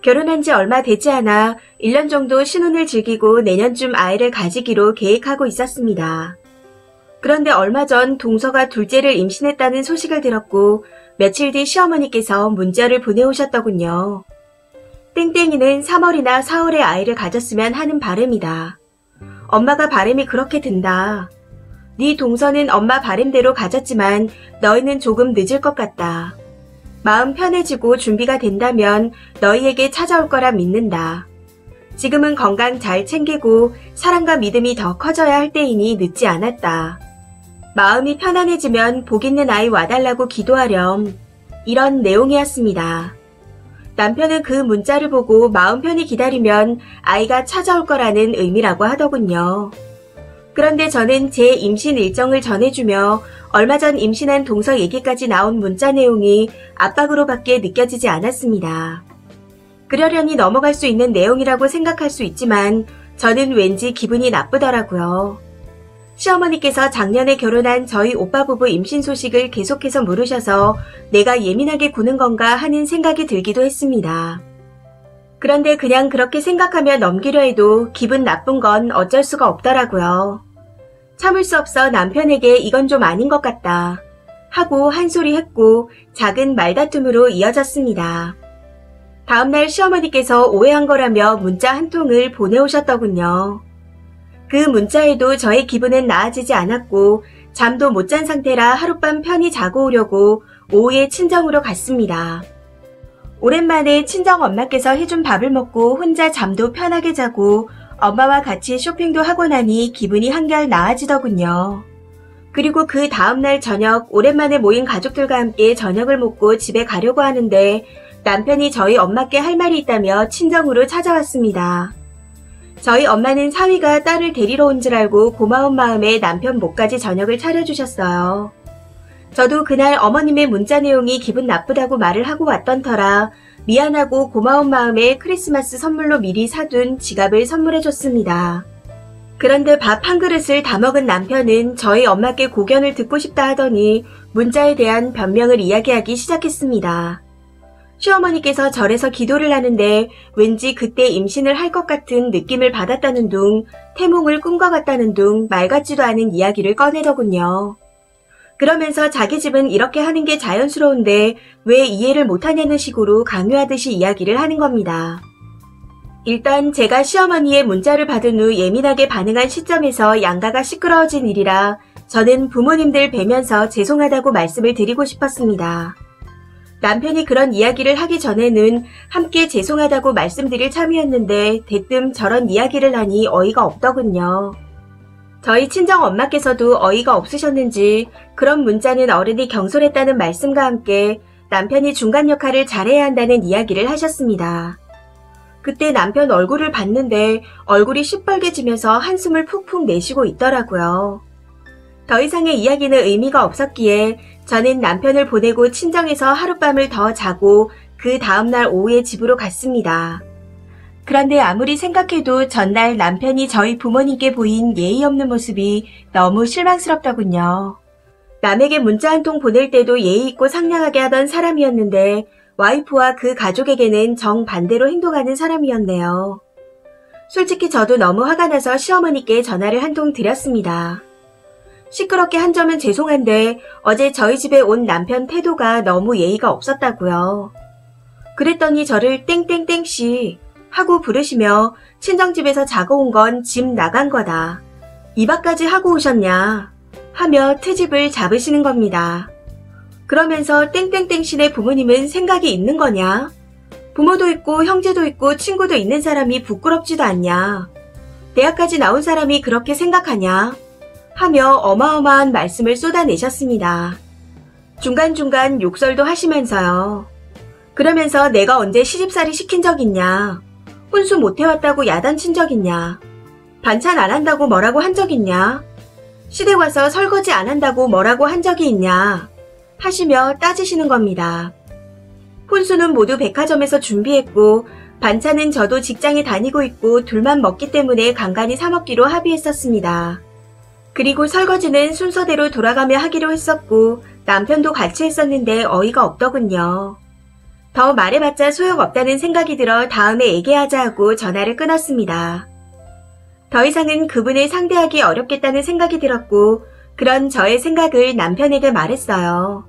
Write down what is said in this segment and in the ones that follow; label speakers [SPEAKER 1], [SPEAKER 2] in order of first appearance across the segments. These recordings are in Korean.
[SPEAKER 1] 결혼한 지 얼마 되지 않아 1년 정도 신혼을 즐기고 내년쯤 아이를 가지기로 계획하고 있었습니다. 그런데 얼마 전 동서가 둘째를 임신했다는 소식을 들었고 며칠 뒤 시어머니께서 문자를 보내오셨더군요. 땡땡이는 3월이나 4월에 아이를 가졌으면 하는 바람이다. 엄마가 바람이 그렇게 든다. 네 동서는 엄마 바람대로 가졌지만 너희는 조금 늦을 것 같다. 마음 편해지고 준비가 된다면 너희에게 찾아올 거라 믿는다. 지금은 건강 잘 챙기고 사랑과 믿음이 더 커져야 할 때이니 늦지 않았다. 마음이 편안해지면 복 있는 아이 와달라고 기도하렴. 이런 내용이었습니다. 남편은 그 문자를 보고 마음 편히 기다리면 아이가 찾아올 거라는 의미라고 하더군요. 그런데 저는 제 임신 일정을 전해주며 얼마 전 임신한 동서 얘기까지 나온 문자 내용이 압박으로밖에 느껴지지 않았습니다. 그러려니 넘어갈 수 있는 내용이라고 생각할 수 있지만 저는 왠지 기분이 나쁘더라고요. 시어머니께서 작년에 결혼한 저희 오빠 부부 임신 소식을 계속해서 물으셔서 내가 예민하게 구는 건가 하는 생각이 들기도 했습니다. 그런데 그냥 그렇게 생각하며 넘기려 해도 기분 나쁜 건 어쩔 수가 없더라고요. 참을 수 없어 남편에게 이건 좀 아닌 것 같다 하고 한 소리 했고 작은 말다툼으로 이어졌습니다. 다음날 시어머니께서 오해한 거라며 문자 한 통을 보내오셨더군요. 그 문자에도 저의 기분은 나아지지 않았고 잠도 못 잔 상태라 하룻밤 편히 자고 오려고 오후에 친정으로 갔습니다. 오랜만에 친정 엄마께서 해준 밥을 먹고 혼자 잠도 편하게 자고 엄마와 같이 쇼핑도 하고 나니 기분이 한결 나아지더군요. 그리고 그 다음날 저녁 오랜만에 모인 가족들과 함께 저녁을 먹고 집에 가려고 하는데 남편이 저희 엄마께 할 말이 있다며 친정으로 찾아왔습니다. 저희 엄마는 사위가 딸을 데리러 온 줄 알고 고마운 마음에 남편 목까지 저녁을 차려주셨어요. 저도 그날 어머님의 문자 내용이 기분 나쁘다고 말을 하고 왔던 터라 미안하고 고마운 마음에 크리스마스 선물로 미리 사둔 지갑을 선물해줬습니다. 그런데 밥 한 그릇을 다 먹은 남편은 저희 엄마께 고견을 듣고 싶다 하더니 문자에 대한 변명을 이야기하기 시작했습니다. 시어머니께서 절에서 기도를 하는데 왠지 그때 임신을 할 것 같은 느낌을 받았다는 둥 태몽을 꾼 것 같다는 둥 말 같지도 않은 이야기를 꺼내더군요. 그러면서 자기 집은 이렇게 하는 게 자연스러운데 왜 이해를 못하냐는 식으로 강요하듯이 이야기를 하는 겁니다. 일단 제가 시어머니의 문자를 받은 후 예민하게 반응한 시점에서 양가가 시끄러워진 일이라 저는 부모님들 뵈면서 죄송하다고 말씀을 드리고 싶었습니다. 남편이 그런 이야기를 하기 전에는 함께 죄송하다고 말씀드릴 참이었는데 대뜸 저런 이야기를 하니 어이가 없더군요. 저희 친정 엄마께서도 어이가 없으셨는지 그런 문자는 어른이 경솔했다는 말씀과 함께 남편이 중간 역할을 잘해야 한다는 이야기를 하셨습니다. 그때 남편 얼굴을 봤는데 얼굴이 시뻘개지면서 한숨을 푹푹 내쉬고 있더라고요. 더 이상의 이야기는 의미가 없었기에 저는 남편을 보내고 친정에서 하룻밤을 더 자고 그 다음날 오후에 집으로 갔습니다. 그런데 아무리 생각해도 전날 남편이 저희 부모님께 보인 예의 없는 모습이 너무 실망스럽더군요. 남에게 문자 한 통 보낼 때도 예의 있고 상냥하게 하던 사람이었는데 와이프와 그 가족에게는 정반대로 행동하는 사람이었네요. 솔직히 저도 너무 화가 나서 시어머니께 전화를 한 통 드렸습니다. 시끄럽게 한 점은 죄송한데 어제 저희 집에 온 남편 태도가 너무 예의가 없었다고요. 그랬더니 저를 땡땡땡씨 하고 부르시며 친정집에서 자고 온 건 집 나간 거다. 이박까지 하고 오셨냐 하며 트집을 잡으시는 겁니다. 그러면서 땡땡땡씨네 부모님은 생각이 있는 거냐? 부모도 있고 형제도 있고 친구도 있는 사람이 부끄럽지도 않냐? 대학까지 나온 사람이 그렇게 생각하냐? 하며 어마어마한 말씀을 쏟아내셨습니다. 중간중간 욕설도 하시면서요. 그러면서 내가 언제 시집살이 시킨 적 있냐? 혼수 못 해왔다고 야단친 적 있냐? 반찬 안 한다고 뭐라고 한 적 있냐? 시댁 와서 설거지 안 한다고 뭐라고 한 적이 있냐? 하시며 따지시는 겁니다. 혼수는 모두 백화점에서 준비했고 반찬은 저도 직장에 다니고 있고 둘만 먹기 때문에 간간히 사 먹기로 합의했었습니다. 그리고 설거지는 순서대로 돌아가며 하기로 했었고 남편도 같이 했었는데 어이가 없더군요. 더 말해봤자 소용없다는 생각이 들어 다음에 얘기하자 하고 전화를 끊었습니다. 더 이상은 그분을 상대하기 어렵겠다는 생각이 들었고 그런 저의 생각을 남편에게 말했어요.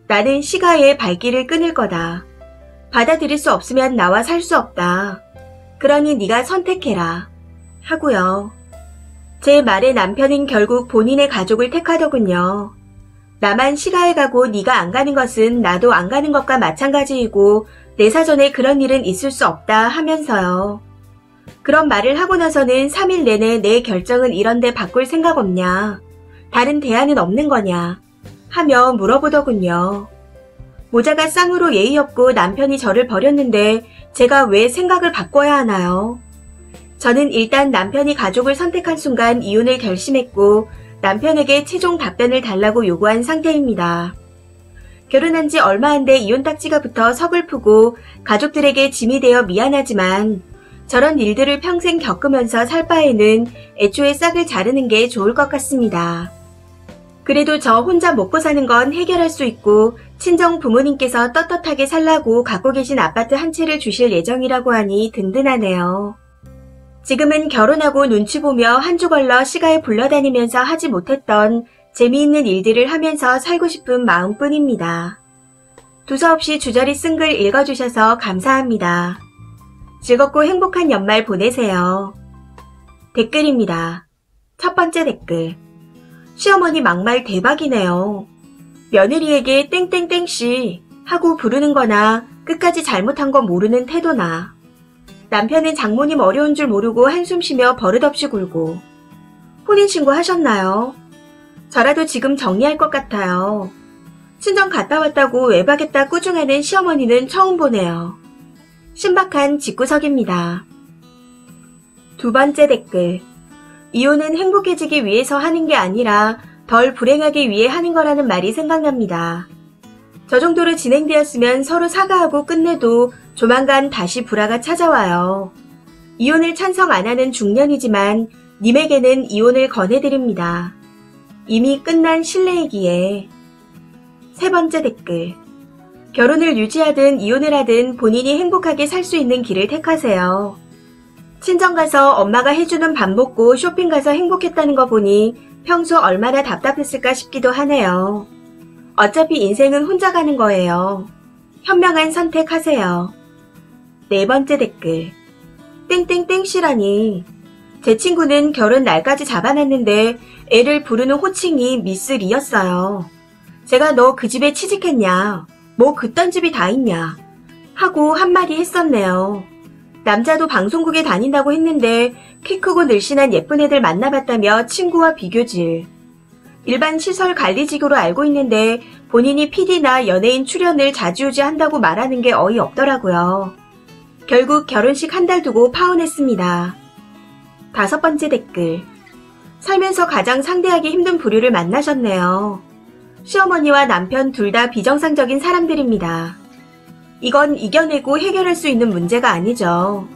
[SPEAKER 1] 나는 시가의 발길을 끊을 거다. 받아들일 수 없으면 나와 살 수 없다. 그러니 네가 선택해라. 하고요. 제 말에 남편은 결국 본인의 가족을 택하더군요. 나만 시가에 가고 네가 안 가는 것은 나도 안 가는 것과 마찬가지이고 내 사전에 그런 일은 있을 수 없다 하면서요. 그런 말을 하고 나서는 3일 내내 내 결정은 이런데 바꿀 생각 없냐. 다른 대안은 없는 거냐. 하며 물어보더군요. 모자가 쌍으로 예의 없고 남편이 저를 버렸는데 제가 왜 생각을 바꿔야 하나요? 저는 일단 남편이 가족을 선택한 순간 이혼을 결심했고 남편에게 최종 답변을 달라고 요구한 상태입니다. 결혼한 지 얼마 안 돼 이혼 딱지가 붙어 서글프고 가족들에게 짐이 되어 미안하지만 저런 일들을 평생 겪으면서 살 바에는 애초에 싹을 자르는 게 좋을 것 같습니다. 그래도 저 혼자 먹고 사는 건 해결할 수 있고 친정 부모님께서 떳떳하게 살라고 갖고 계신 아파트 한 채를 주실 예정이라고 하니 든든하네요. 지금은 결혼하고 눈치 보며 한 주 걸러 시가에 불러다니면서 하지 못했던 재미있는 일들을 하면서 살고 싶은 마음뿐입니다. 두서없이 주저리 쓴 글 읽어주셔서 감사합니다. 즐겁고 행복한 연말 보내세요. 댓글입니다. 첫 번째 댓글. 시어머니 막말 대박이네요. 며느리에게 땡땡땡씨 하고 부르는 거나 끝까지 잘못한 거 모르는 태도나. 남편은 장모님 어려운 줄 모르고 한숨 쉬며 버릇없이 굴고. 혼인신고 하셨나요? 저라도 지금 정리할 것 같아요. 친정 갔다 왔다고 외박했다 꾸중하는 시어머니는 처음 보네요. 신박한 집구석입니다. 두 번째 댓글. 이혼은 행복해지기 위해서 하는 게 아니라 덜 불행하기 위해 하는 거라는 말이 생각납니다. 저 정도로 진행되었으면 서로 사과하고 끝내도 조만간 다시 불화가 찾아와요. 이혼을 찬성 안 하는 중년이지만 님에게는 이혼을 권해드립니다. 이미 끝난 신뢰이기에. 세 번째 댓글. 결혼을 유지하든 이혼을 하든 본인이 행복하게 살 수 있는 길을 택하세요. 친정 가서 엄마가 해주는 밥 먹고 쇼핑 가서 행복했다는 거 보니 평소 얼마나 답답했을까 싶기도 하네요. 어차피 인생은 혼자 가는 거예요. 현명한 선택하세요. 네 번째 댓글. 땡땡땡씨라니. 제 친구는 결혼 날까지 잡아놨는데 애를 부르는 호칭이 미스 리였어요. 제가 너 그 집에 취직했냐? 뭐 그딴 집이 다 있냐? 하고 한마디 했었네요. 남자도 방송국에 다닌다고 했는데 키 크고 늘씬한 예쁜 애들 만나봤다며 친구와 비교질. 일반 시설 관리직으로 알고 있는데 본인이 PD나 연예인 출연을 자주우지한다고 말하는 게 어이없더라고요. 결국 결혼식 한 달 두고 파혼했습니다. 다섯 번째 댓글. 살면서 가장 상대하기 힘든 부류를 만나셨네요. 시어머니와 남편 둘 다 비정상적인 사람들입니다. 이건 이겨내고 해결할 수 있는 문제가 아니죠.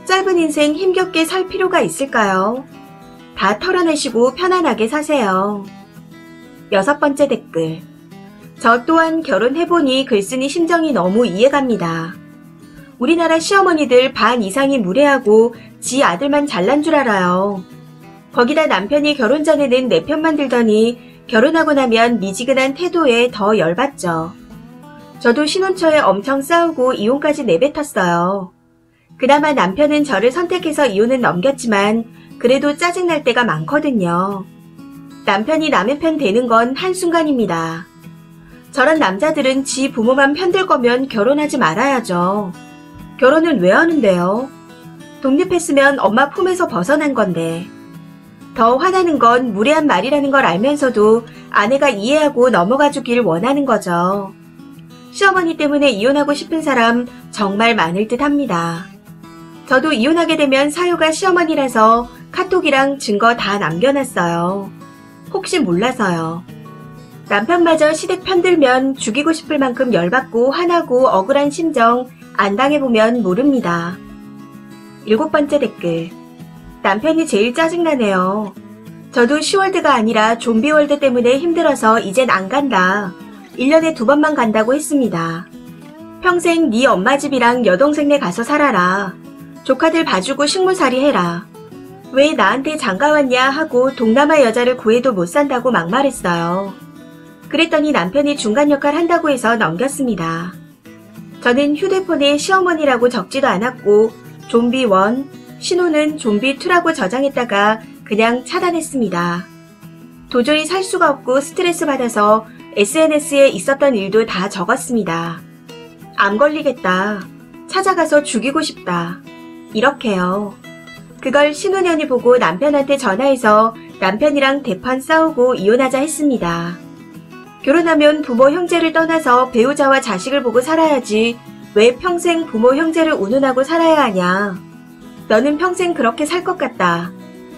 [SPEAKER 1] 짧은 인생 힘겹게 살 필요가 있을까요? 다 털어내시고 편안하게 사세요. 여섯 번째 댓글. 저 또한 결혼해보니 글쓴이 심정이 너무 이해갑니다. 우리나라 시어머니들 반 이상이 무례하고 지 아들만 잘난 줄 알아요. 거기다 남편이 결혼 전에는 내 편만 들더니 결혼하고 나면 미지근한 태도에 더 열받죠. 저도 신혼초에 엄청 싸우고 이혼까지 내뱉었어요. 그나마 남편은 저를 선택해서 이혼은 넘겼지만 그래도 짜증날 때가 많거든요. 남편이 남의 편 되는 건 한순간입니다. 저런 남자들은 지 부모만 편들 거면 결혼하지 말아야죠. 결혼은 왜 하는데요? 독립했으면 엄마 품에서 벗어난 건데. 더 화나는 건 무례한 말이라는 걸 알면서도 아내가 이해하고 넘어가 주길 원하는 거죠. 시어머니 때문에 이혼하고 싶은 사람 정말 많을 듯 합니다. 저도 이혼하게 되면 사유가 시어머니라서 카톡이랑 증거 다 남겨놨어요. 혹시 몰라서요. 남편마저 시댁 편들면 죽이고 싶을 만큼 열받고 화나고 억울한 심정 안 당해보면 모릅니다. 일곱 번째 댓글. 남편이 제일 짜증나네요. 저도 시월드가 아니라 좀비월드 때문에 힘들어서 이젠 안 간다. 1년에 2번만 간다고 했습니다. 평생 네 엄마 집이랑 여동생네 가서 살아라. 조카들 봐주고 식물살이 해라. 왜 나한테 장가왔냐 하고 동남아 여자를 구해도 못 산다고 막말했어요. 그랬더니 남편이 중간 역할 한다고 해서 넘겼습니다. 저는 휴대폰에 시어머니라고 적지도 않았고 좀비1, 신호는 좀비2라고 저장했다가 그냥 차단했습니다. 도저히 살 수가 없고 스트레스 받아서 SNS에 있었던 일도 다 적었습니다. 암 걸리겠다. 찾아가서 죽이고 싶다. 이렇게요. 그걸 신혼연이 보고 남편한테 전화해서 남편이랑 대판 싸우고 이혼하자 했습니다. 결혼하면 부모 형제를 떠나서 배우자와 자식을 보고 살아야지 왜 평생 부모 형제를 운운하고 살아야 하냐. 너는 평생 그렇게 살 것 같다.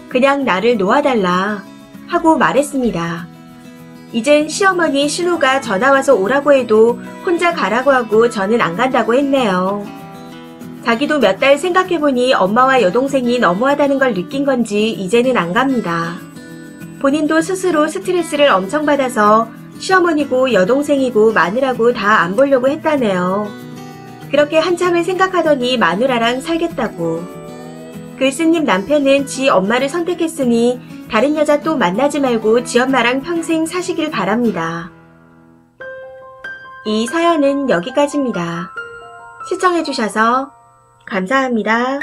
[SPEAKER 1] 그냥 나를 놓아달라. 하고 말했습니다. 이젠 시어머니 신우가 전화와서 오라고 해도 혼자 가라고 하고 저는 안 간다고 했네요. 자기도 몇 달 생각해보니 엄마와 여동생이 너무하다는 걸 느낀 건지 이제는 안 갑니다. 본인도 스스로 스트레스를 엄청 받아서 시어머니고 여동생이고 마누라고 다 안 보려고 했다네요. 그렇게 한참을 생각하더니 마누라랑 살겠다고. 글쓴님 남편은 지 엄마를 선택했으니 다른 여자 또 만나지 말고 지 엄마랑 평생 사시길 바랍니다. 이 사연은 여기까지입니다. 시청해주셔서 감사합니다.